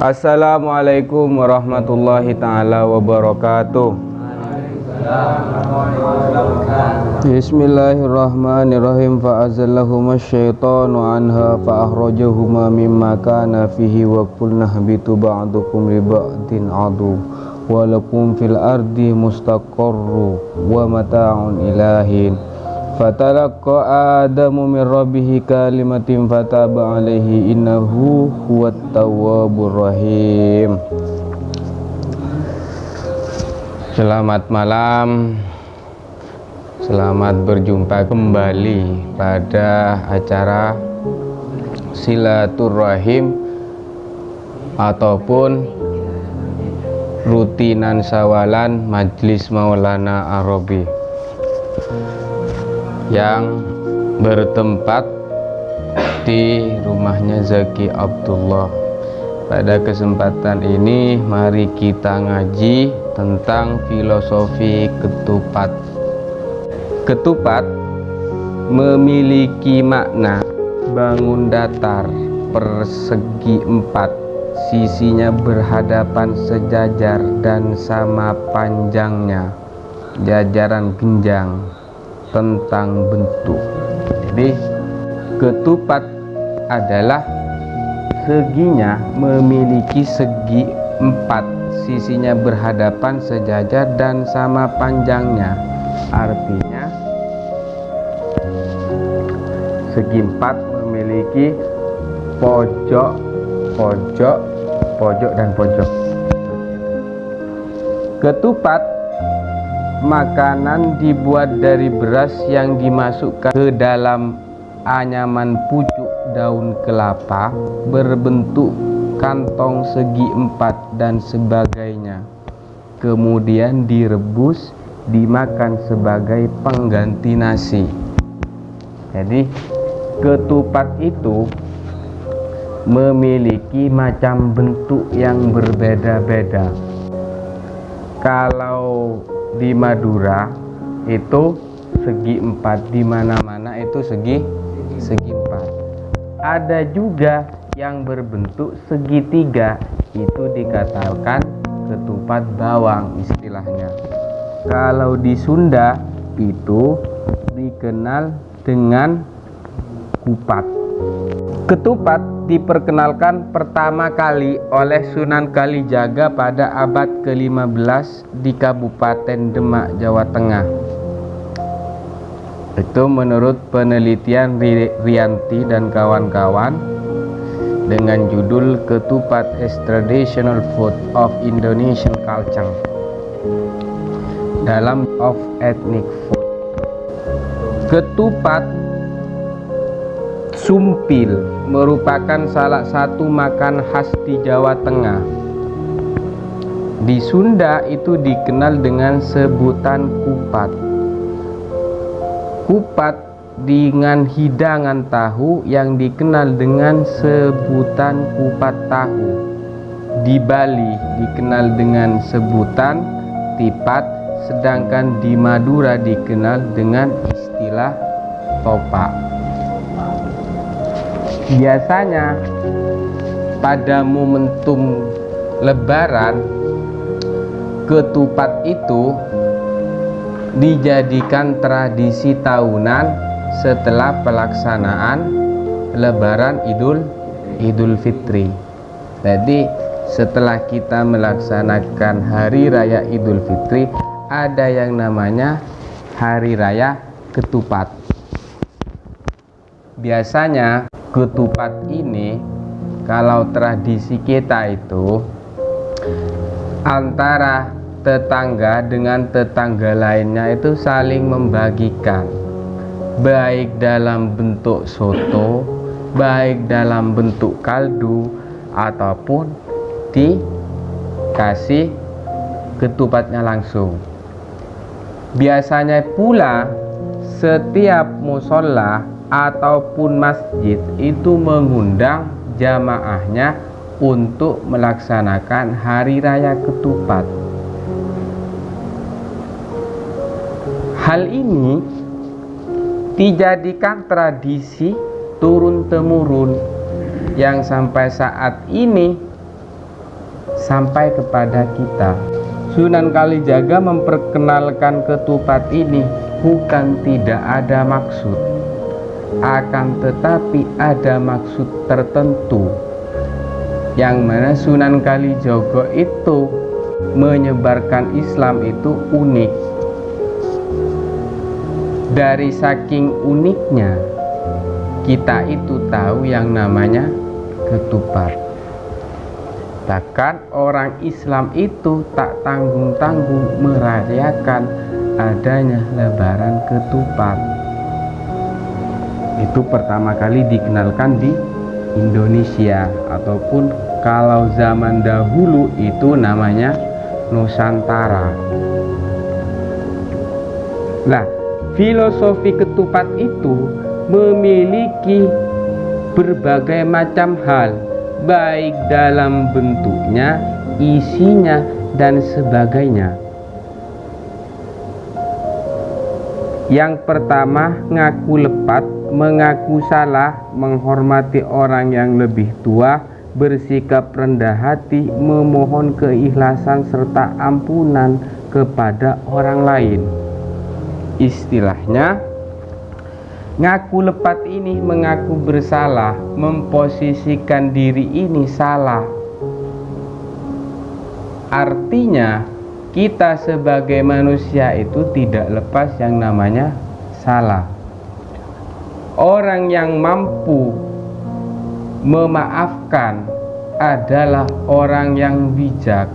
Assalamualaikum warahmatullahi ta'ala wabarakatuh. Bismillahirrahmanirrahim. Fa'azallahuma syaitanu anha fa'ahrajahuma mimma kana fihi wa qulna habitu ba'dukum li ba'din adu walakum fil ardi mustaqarru wa mata'un ilahin. Fatalaqqa Adamu min rabbihi kalimatin fataba alaihi innahu huwat tawwabur rahim. Selamat malam. Selamat berjumpa kembali pada acara silaturahim ataupun rutinan sawalan Majlis Maulana Arabi yang bertempat di rumahnya Zaki Abdullah. Pada kesempatan ini mari kita ngaji tentang filosofi ketupat. Ketupat memiliki makna bangun datar persegi empat, sisinya berhadapan sejajar dan sama panjangnya, jajaran genjang tentang bentuk. Jadi ketupat adalah seginya memiliki segi empat, sisinya berhadapan sejajar dan sama panjangnya. Artinya segi empat memiliki pojok, pojok, pojok dan pojok. Ketupat makanan dibuat dari beras yang dimasukkan ke dalam anyaman pucuk daun kelapa berbentuk kantong segi empat dan sebagainya, kemudian direbus dimakan sebagai pengganti nasi. Jadi ketupat itu memiliki macam bentuk yang berbeda-beda. Kalau di Madura itu segi empat, di mana-mana itu segi empat. Ada juga yang berbentuk segitiga, itu dikatakan ketupat bawang istilahnya. Kalau di Sunda itu dikenal dengan kupat. Ketupat diperkenalkan pertama kali oleh Sunan Kalijaga pada abad ke-15 di Kabupaten Demak, Jawa Tengah. Itu menurut penelitian Rianti dan kawan-kawan dengan judul Ketupat as Traditional Food of Indonesian Culture dalam Of Ethnic Food. Ketupat sumpil merupakan salah satu makan khas di Jawa Tengah. Di Sunda itu dikenal dengan sebutan kupat. Kupat dengan hidangan tahu yang dikenal dengan sebutan kupat tahu. Di Bali dikenal dengan sebutan tipat, sedangkan di Madura dikenal dengan istilah topak. Biasanya pada momentum Lebaran, ketupat itu dijadikan tradisi tahunan setelah pelaksanaan Lebaran Idul Fitri. Jadi setelah kita melaksanakan Hari Raya Idul Fitri, ada yang namanya Hari Raya Ketupat. Biasanya ketupat ini, kalau tradisi kita itu antara tetangga dengan tetangga lainnya itu saling membagikan, baik dalam bentuk soto, baik dalam bentuk kaldu, ataupun dikasih ketupatnya langsung. Biasanya pula setiap musola ataupun masjid itu mengundang jamaahnya untuk melaksanakan Hari Raya Ketupat. Hal ini dijadikan tradisi turun-temurun yang sampai saat ini sampai kepada kita. Sunan Kalijaga memperkenalkan ketupat ini bukan tidak ada maksud, akan tetapi ada maksud tertentu, yang mana Sunan Kalijaga itu menyebarkan Islam itu unik. Dari saking uniknya, kita itu tahu yang namanya ketupat. Bahkan orang Islam itu tak tanggung-tanggung merayakan adanya lebaran ketupat. Itu pertama kali dikenalkan di Indonesia, ataupun kalau zaman dahulu itu namanya Nusantara. Nah, filosofi ketupat itu memiliki berbagai macam hal, baik dalam bentuknya, isinya, dan sebagainya. Yang pertama, ngaku lepat, mengaku salah, menghormati orang yang lebih tua, bersikap rendah hati, memohon keikhlasan serta ampunan kepada orang lain. Istilahnya, ngaku lepat ini mengaku bersalah, memposisikan diri ini salah. Artinya, kita sebagai manusia itu tidak lepas yang namanya salah. Orang yang mampu memaafkan adalah orang yang bijak.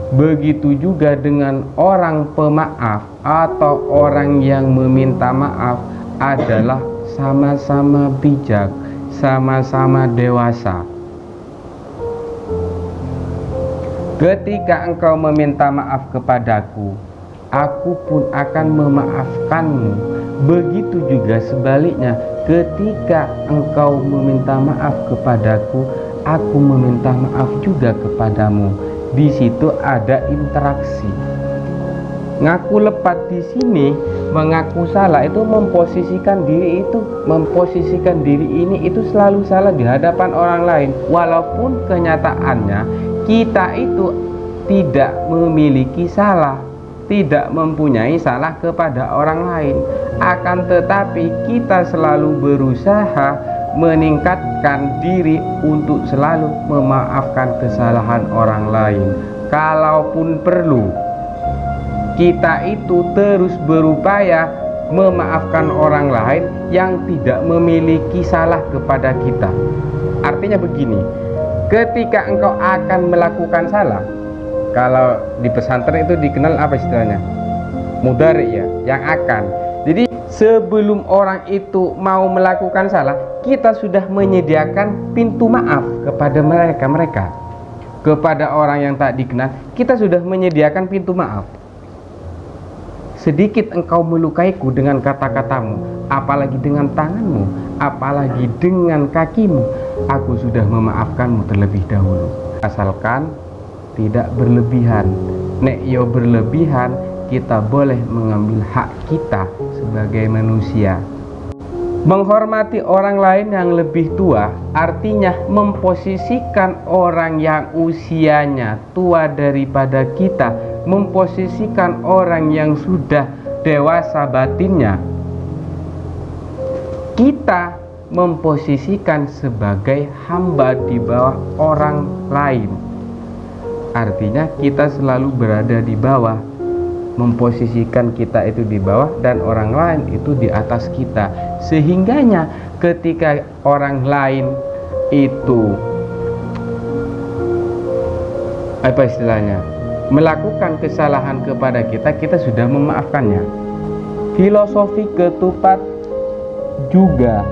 Begitu juga dengan orang pemaaf atau orang yang meminta maaf adalah sama-sama bijak, sama-sama dewasa. Ketika engkau meminta maaf kepadaku, aku pun akan memaafkanmu. Begitu juga sebaliknya, ketika engkau meminta maaf kepadaku, aku meminta maaf juga kepadamu. Di situ ada interaksi. Ngaku lepat di sini, mengaku salah itu memposisikan diri ini itu selalu salah di hadapan orang lain, walaupun kenyataannya kita itu tidak memiliki salah, tidak mempunyai salah kepada orang lain. Akan tetapi kita selalu berusaha meningkatkan diri untuk selalu memaafkan kesalahan orang lain. Kalaupun perlu, kita itu terus berupaya memaafkan orang lain yang tidak memiliki salah kepada kita. Artinya begini, ketika engkau akan melakukan salah, kalau di pesantren itu dikenal apa istilahnya? Mudhari ya, yang akan. Jadi sebelum orang itu mau melakukan salah, kita sudah menyediakan pintu maaf kepada mereka. Kepada orang yang tak dikenal, kita sudah menyediakan pintu maaf. Sedikit engkau melukaiku dengan kata-katamu, apalagi dengan tanganmu, apalagi dengan kakimu, aku sudah memaafkanmu terlebih dahulu. Asalkan tidak berlebihan. Nek yo berlebihan, kita boleh mengambil hak kita sebagai manusia. Menghormati orang lain yang lebih tua artinya memposisikan orang yang usianya tua daripada kita, memposisikan orang yang sudah dewasa batinnya, kita memposisikan sebagai hamba di bawah orang lain. Artinya kita selalu berada di bawah, memposisikan kita itu di bawah dan orang lain itu di atas kita. Sehingganya ketika orang lain itu apa istilahnya, melakukan kesalahan kepada kita, kita sudah memaafkannya. Filosofi ketupat juga.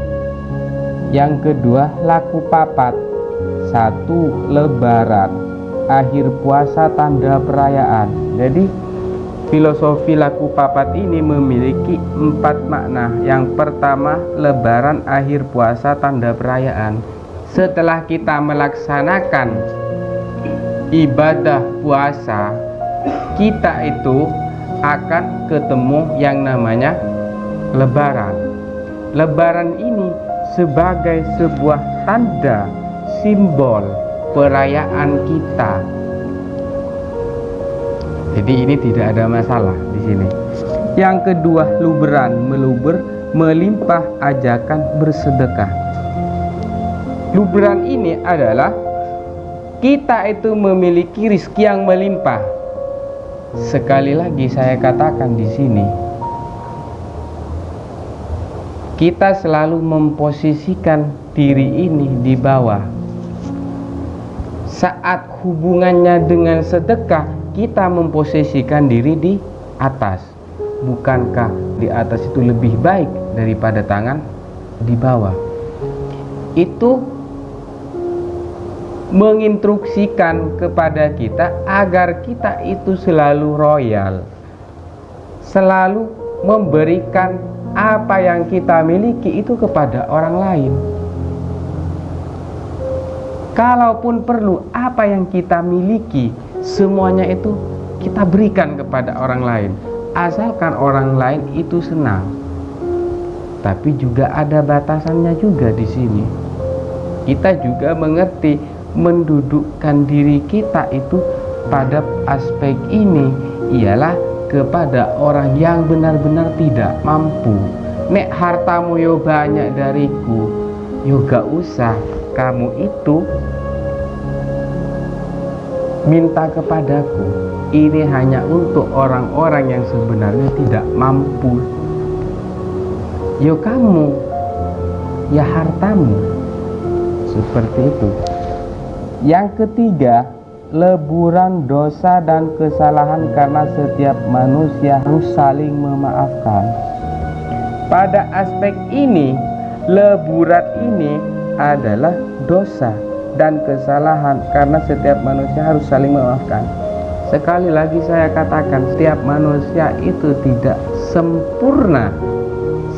Yang kedua, laku papat. Satu, lebaran, akhir puasa, tanda perayaan. Jadi filosofi laku papat ini memiliki 4 makna. Yang pertama, lebaran, akhir puasa, tanda perayaan. Setelah kita melaksanakan ibadah puasa, kita itu akan ketemu yang namanya lebaran. Lebaran ini sebagai sebuah tanda simbol perayaan kita, Jadi ini tidak ada masalah di sini. Yang kedua, luberan, meluber, melimpah, ajakan bersedekah. Luberan ini adalah kita itu memiliki rezeki yang melimpah. Sekali lagi saya katakan di sini, kita selalu memposisikan diri ini di bawah. Saat hubungannya dengan sedekah, kita memposisikan diri di atas. Bukankah di atas itu lebih baik daripada tangan di bawah? Itu menginstruksikan kepada kita agar kita itu selalu royal, selalu memberikan apa yang kita miliki itu kepada orang lain. Kalaupun perlu, apa yang kita miliki semuanya itu kita berikan kepada orang lain, asalkan orang lain itu senang. Tapi juga ada batasannya juga di sini. Kita juga mengerti mendudukkan diri kita itu pada aspek ini ialah kepada orang yang benar-benar tidak mampu. Nek hartamu yo banyak dariku, yo gak usah kamu itu minta kepadaku. Ini hanya untuk orang-orang yang sebenarnya tidak mampu. Yo kamu, ya hartamu. Seperti itu. Yang ketiga, leburan dosa dan kesalahan karena setiap manusia harus saling memaafkan. Pada aspek ini, leburan ini adalah dosa dan kesalahan karena setiap manusia harus saling memaafkan. Sekali lagi saya katakan, setiap manusia itu tidak sempurna.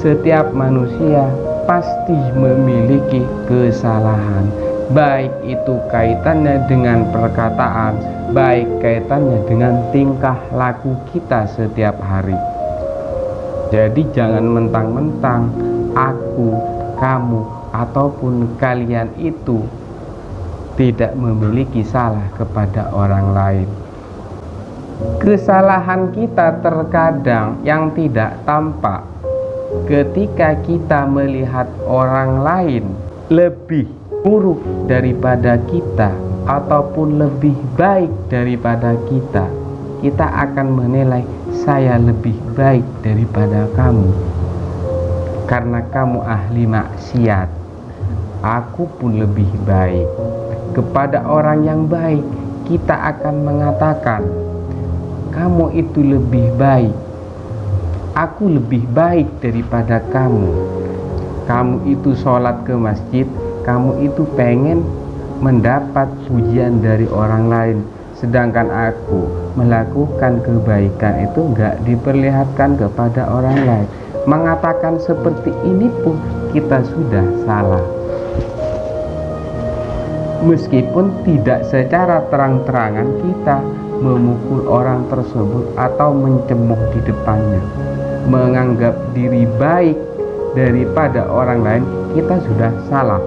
Setiap manusia pasti memiliki kesalahan, baik itu kaitannya dengan perkataan, baik kaitannya dengan tingkah laku kita setiap hari. Jadi jangan mentang-mentang aku, kamu, ataupun kalian itu tidak memiliki salah kepada orang lain. Kesalahan kita terkadang yang tidak tampak ketika kita melihat orang lain lebih buruk daripada kita ataupun lebih baik daripada kita, kita akan menilai saya lebih baik daripada kamu karena kamu ahli maksiat, aku pun lebih baik. Kepada orang yang baik kita akan mengatakan kamu itu lebih baik, aku lebih baik daripada kamu. Kamu itu sholat ke masjid, kamu itu pengen mendapat pujian dari orang lain, sedangkan aku melakukan kebaikan itu enggak diperlihatkan kepada orang lain. Mengatakan seperti ini pun kita sudah salah, meskipun tidak secara terang-terangan kita memukul orang tersebut atau mencemooh di depannya. Menganggap diri baik daripada orang lain, kita sudah salah.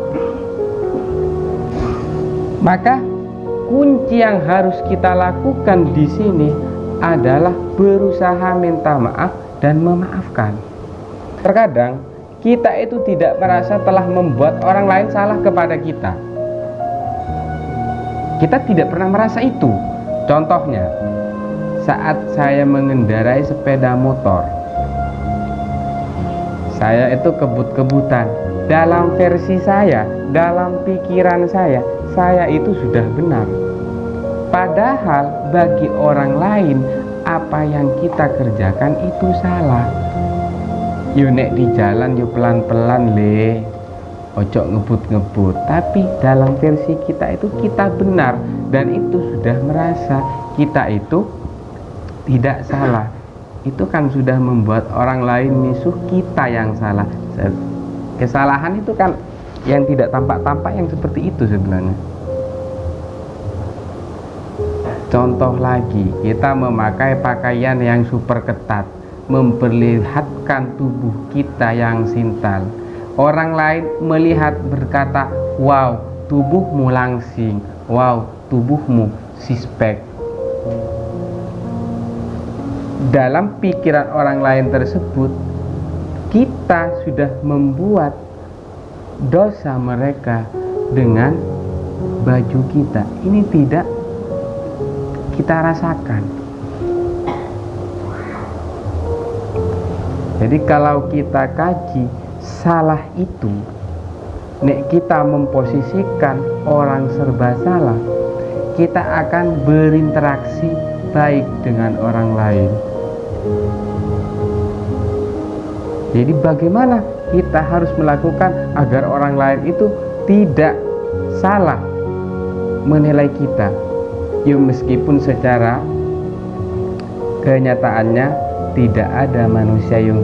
Maka kunci yang harus kita lakukan di sini adalah berusaha minta maaf dan memaafkan. Terkadang kita itu tidak merasa telah membuat orang lain salah kepada kita. Kita tidak pernah merasa itu. Contohnya, saat saya mengendarai sepeda motor, saya itu kebut-kebutan. Dalam versi saya, dalam pikiran saya itu sudah benar. Padahal bagi orang lain, apa yang kita kerjakan itu salah. Yo nek di jalan yo pelan-pelan le, ojo ngebut-ngebut. Tapi dalam versi kita itu kita benar, dan itu sudah merasa kita itu tidak salah. Itu kan sudah membuat orang lain misuh kita yang salah. Kesalahan itu kan yang tidak tampak-tampak yang seperti itu sebenarnya. Contoh lagi, kita memakai pakaian yang super ketat, memperlihatkan tubuh kita yang sintal. Orang lain melihat berkata, wow, tubuhmu langsing, wow, tubuhmu sispek. dalam pikiran orang lain tersebut kita sudah membuat dosa mereka dengan baju kita. Ini tidak kita rasakan. Jadi kalau kita kaji salah itu, nek kita memposisikan orang serba salah, kita akan berinteraksi baik dengan orang lain. Jadi bagaimana kita harus melakukan agar orang lain itu tidak salah menilai kita? Ya meskipun secara kenyataannya tidak ada manusia yang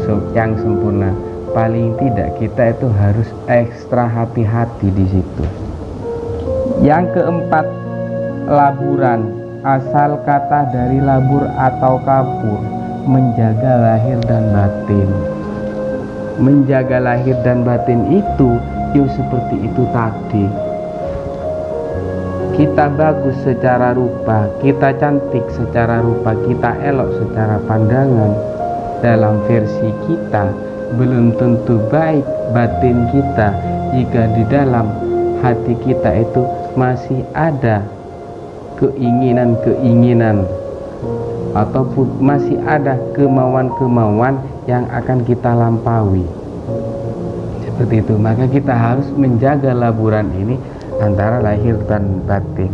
sempurna, paling tidak kita itu harus ekstra hati-hati di situ. Yang keempat, laburan. Asal kata dari labur atau kapur, menjaga lahir dan batin. Menjaga lahir dan batin itu seperti itu tadi. Kita bagus secara rupa, kita cantik secara rupa, kita elok secara pandangan. Dalam versi kita belum tentu baik batin kita jika di dalam hati kita itu masih ada keinginan-keinginan ataupun masih ada kemauan-kemauan yang akan kita lampaui. Seperti itu, maka kita harus menjaga laburan ini antara lahir dan batin.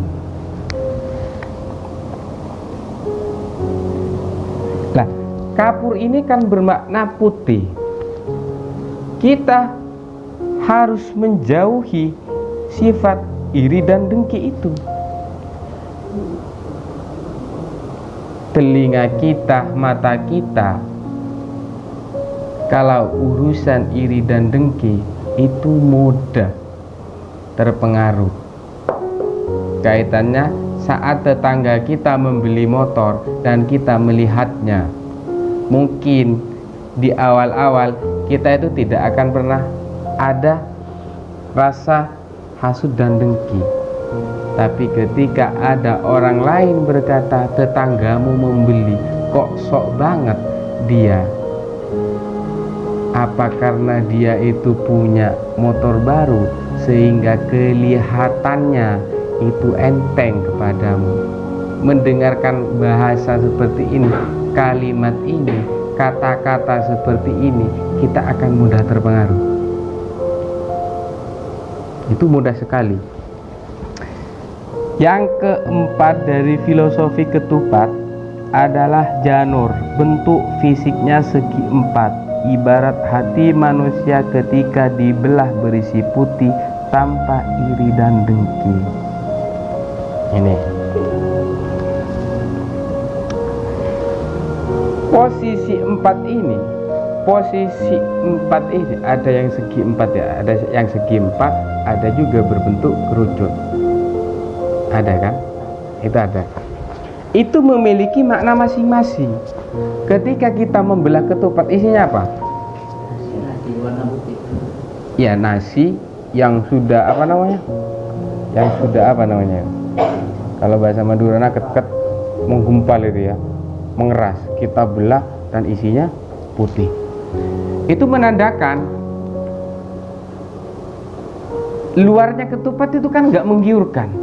Nah, kapur ini kan bermakna putih. Kita harus menjauhi sifat iri dan dengki itu. Telinga kita, mata kita, kalau urusan iri dan dengki itu mudah terpengaruh. Kaitannya saat tetangga kita membeli motor dan kita melihatnya, mungkin di awal-awal kita itu tidak akan pernah ada rasa hasud dan dengki. Tapi ketika ada orang lain berkata, tetanggamu membeli, kok sok banget dia? Apa karena dia itu punya motor baru sehingga kelihatannya itu enteng kepadamu? Mendengarkan bahasa seperti ini, kalimat ini, kata-kata seperti ini, kita akan mudah terpengaruh. Itu mudah sekali. Yang keempat dari filosofi ketupat adalah janur. Bentuk fisiknya segi empat, ibarat hati manusia ketika dibelah berisi putih tanpa iri dan dengki. Ini posisi empat ini, ada yang segi empat ya, ada yang segi empat, ada juga berbentuk kerucut. Ada kan? Itu ada. Itu memiliki makna masing-masing. Ketika kita membelah ketupat, isinya apa? Nasi warna putih. Ya, nasi yang sudah apa namanya? Kalau bahasa Madura ket menggumpal itu ya, mengeras. Kita belah dan isinya putih. Itu menandakan luarnya ketupat itu kan nggak menggiurkan.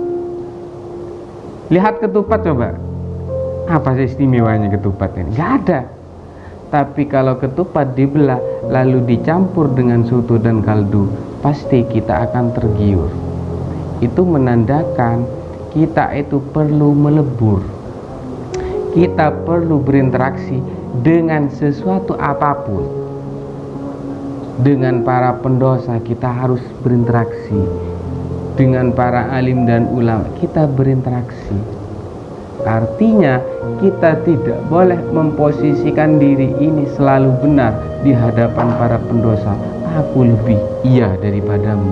Lihat ketupat coba, apa sih istimewanya ketupat ini? Gak ada. Tapi kalau ketupat dibelah lalu dicampur dengan soto dan kaldu, pasti kita akan tergiur. Itu menandakan kita itu perlu melebur. Kita perlu berinteraksi dengan sesuatu apapun. Dengan para pendosa kita harus berinteraksi. Dengan para alim dan ulama kita berinteraksi. Artinya kita tidak boleh memposisikan diri ini selalu benar di hadapan para pendosa. Aku lebih iya daripadamu.